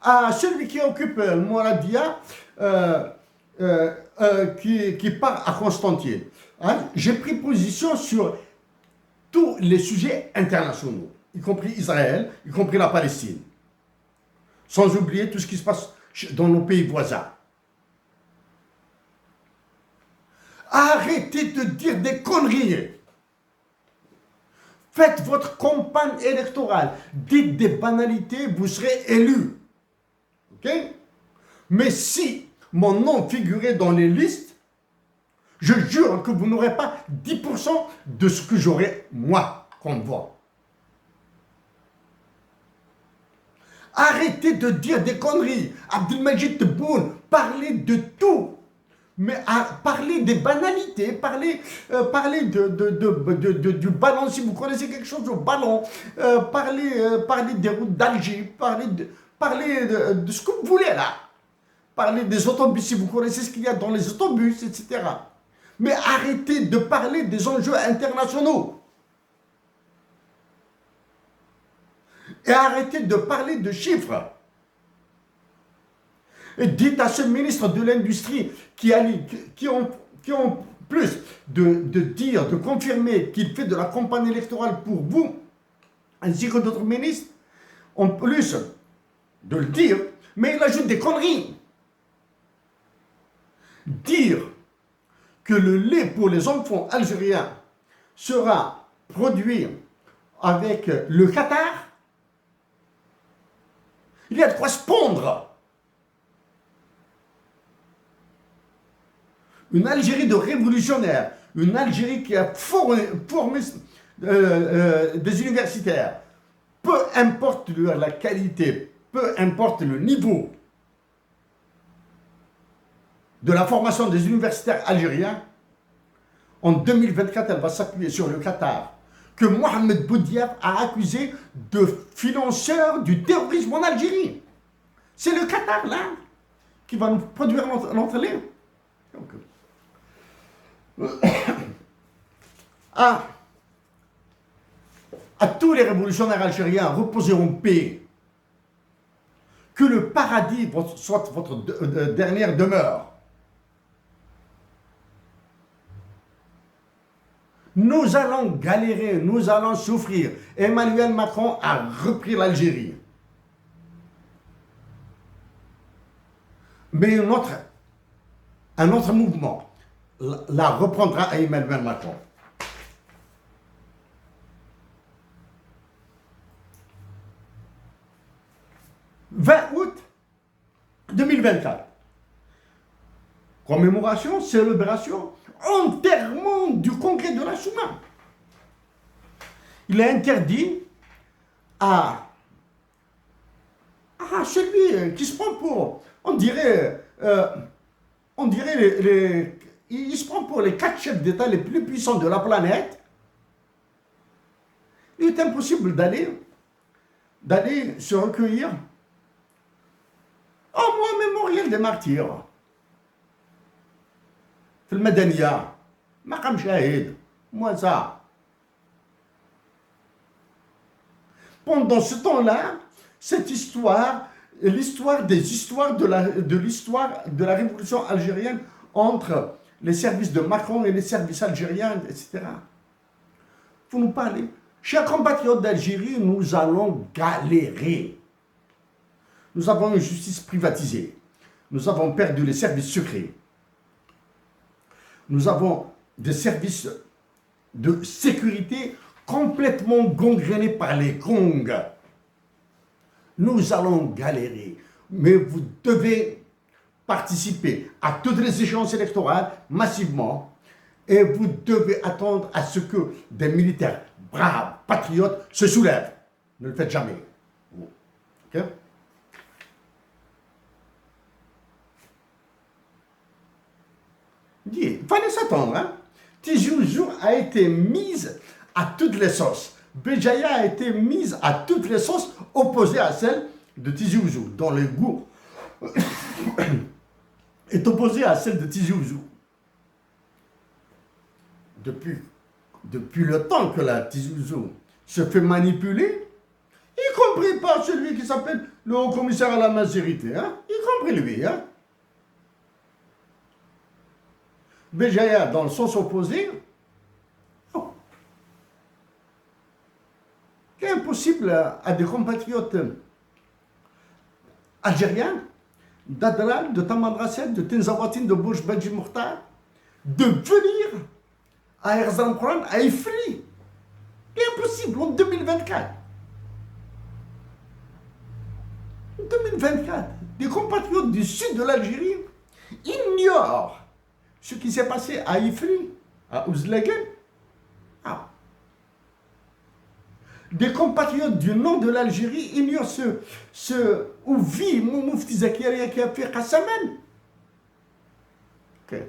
à celui qui occupe le Moradia, qui part à Constantine. Hein, j'ai pris position sur tous les sujets internationaux, y compris Israël, y compris la Palestine. Sans oublier tout ce qui se passe dans nos pays voisins. Arrêtez de dire des conneries. Faites votre campagne électorale. Dites des banalités, vous serez élu. Ok? Mais si mon nom figurait dans les listes, je jure que vous n'aurez pas 10% de ce que j'aurai, moi, comme voix. Arrêtez de dire des conneries. Abdelmajid Tebboune, parlez de tout. Mais parler des banalités, parler du ballon, si vous connaissez quelque chose au ballon, parler des routes d'Alger, parler de ce que vous voulez là. Parler des autobus, si vous connaissez ce qu'il y a dans les autobus, etc. Mais arrêtez de parler des enjeux internationaux. Et arrêtez de parler de chiffres. Et dites à ce ministre de l'Industrie qui ont plus de confirmer qu'il fait de la campagne électorale pour vous, ainsi que d'autres ministres, en plus de le dire, mais il ajoute des conneries. Dire que le lait pour les enfants algériens sera produit avec le Qatar, il y a de quoi se pondre. Une Algérie de révolutionnaires, une Algérie qui a formé des universitaires, peu importe la qualité, peu importe le niveau de la formation des universitaires algériens, en 2024, elle va s'appuyer sur le Qatar, que Mohamed Boudiaf a accusé de financeur du terrorisme en Algérie. C'est le Qatar, là, qui va nous produire notre lait. Donc, à tous les révolutionnaires algériens, reposez en paix. Que le paradis soit votre dernière demeure. Nous allons galérer, nous allons souffrir. Emmanuel Macron a repris l'Algérie. Mais un autre mouvement la reprendra à Emmanuel Macron. « 20 août 2024. Commémoration, célébration, enterrement du congrès de la Chouma. Il est interdit à celui qui se prend pour, on dirait il se prend pour les 4 chefs d'État les plus puissants de la planète. Il est impossible d'aller se recueillir au mois mémorial des martyrs. في المدنية مقام شاهد moi ça. Pendant ce temps-là, cette histoire, l'histoire de la révolution algérienne entre les services de Macron et les services algériens, etc. Vous nous parlez. Chers compatriotes d'Algérie, nous allons galérer. Nous avons une justice privatisée. Nous avons perdu les services secrets. Nous avons des services de sécurité complètement gangrénés par les gangs. Nous allons galérer. Mais vous devez participer à toutes les échéances électorales massivement et vous devez attendre à ce que des militaires braves, patriotes se soulèvent. Ne le faites jamais. Ok? Il fallait s'attendre. Hein? Tizi Ouzou a été mise à toutes les sauces. Béjaïa a été mise à toutes les sauces opposées à celle de Tizi Ouzou, dont le goût est opposé à celle de Tizi Ouzou. Depuis le temps que la Tizi Ouzou se fait manipuler, y compris par celui qui s'appelle le haut commissaire à la majorité, hein, y compris lui. Hein. Béjaïa, dans le sens opposé, oh, c'est impossible à des compatriotes algériens, d'Adral, de Tamanrasset, de Tinzawatin, de Bouch Badji Mokhtar, de venir à Erzan Quran, à Ifri. C'est impossible en 2024. En 2024, des compatriotes du sud de l'Algérie ignorent ce qui s'est passé à Ifri, à Ouzlagen. Ah. Des compatriotes du nord de l'Algérie ignorent ce où vit mon Moufti Zakaria qui a fait Kassaman. Ok.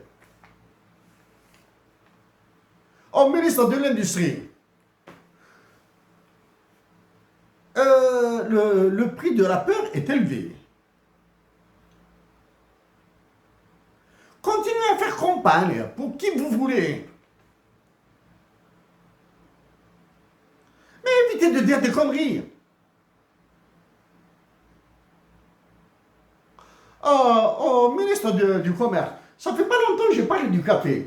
Au ministre de l'Industrie, le prix de la peur est élevé. Continuez à faire campagne pour qui vous voulez. Mais évitez de dire des conneries. Au ministre du Commerce, ça fait pas longtemps que j'ai parlé du café.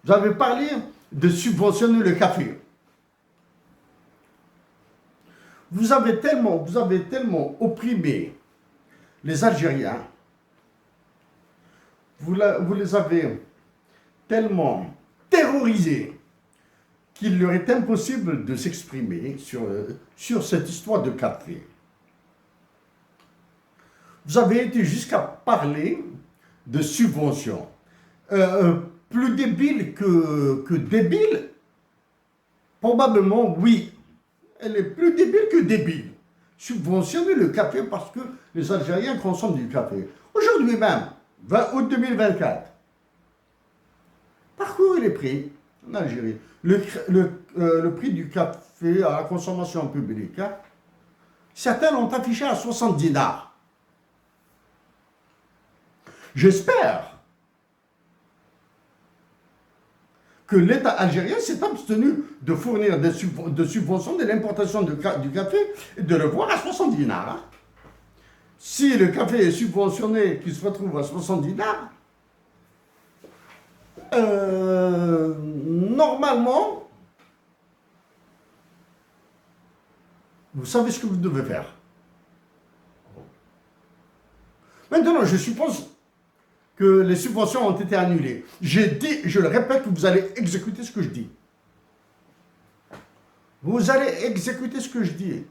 Vous avez parlé de subventionner le café. Vous avez tellement opprimé les Algériens, vous les avez tellement terrorisés qu'il leur est impossible de s'exprimer sur cette histoire de café. Vous avez été jusqu'à parler de subventions. Plus débile que débile? Probablement oui. Elle est plus débile que débile. Subventionner le café parce que les Algériens consomment du café. Aujourd'hui même, 20 août 2024, par quoi est les prix en Algérie? Le prix du café à la consommation publique, hein? Certains l'ont affiché à 70 dinars. J'espère que l'État algérien s'est abstenu de fournir de subventions de l'importation du café et de le voir à 70 dinars. Hein. Si le café est subventionné, qu'il se retrouve à 70 dinars, normalement, vous savez ce que vous devez faire. Maintenant, je suppose que les subventions ont été annulées. J'ai dit, je le répète, que vous allez exécuter ce que je dis. Vous allez exécuter ce que je dis.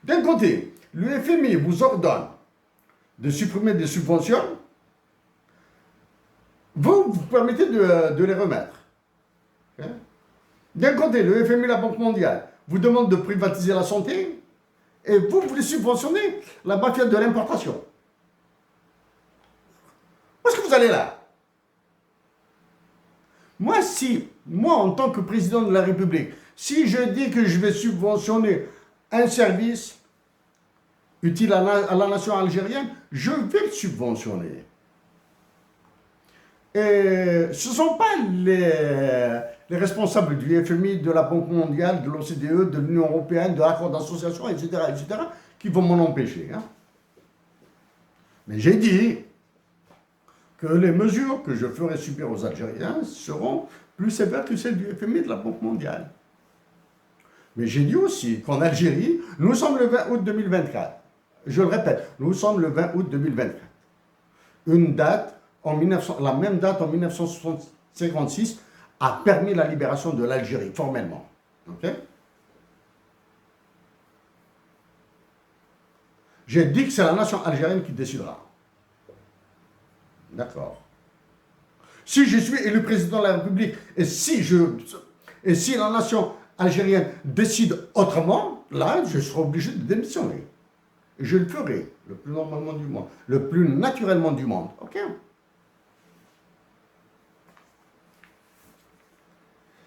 D'un côté, le FMI vous ordonne de supprimer des subventions, vous permettez de les remettre. Okay? D'un côté, le FMI, la Banque mondiale, vous demande de privatiser la santé, et vous voulez subventionner la mafia de l'importation. Où est-ce que vous allez là? Moi, en tant que président de la République, si je dis que je vais subventionner un service utile à la nation algérienne, je vais le subventionner. Et ce ne sont pas les responsables du FMI, de la Banque mondiale, de l'OCDE, de l'Union européenne, de l'accord d'association, etc., qui vont m'en empêcher. Hein. Mais j'ai dit que les mesures que je ferai subir aux Algériens seront plus sévères que celles du FMI et de la Banque mondiale. Mais j'ai dit aussi qu'en Algérie, nous sommes le 20 août 2024. Je le répète, nous sommes le 20 août 2024. Une date, la même date en 1956 a permis la libération de l'Algérie, formellement. Okay? J'ai dit que c'est la nation algérienne qui décidera. D'accord. Si je suis élu président de la République et si la nation algérienne décide autrement, là, je serai obligé de démissionner. Et je le ferai le plus normalement du monde, le plus naturellement du monde. Ok?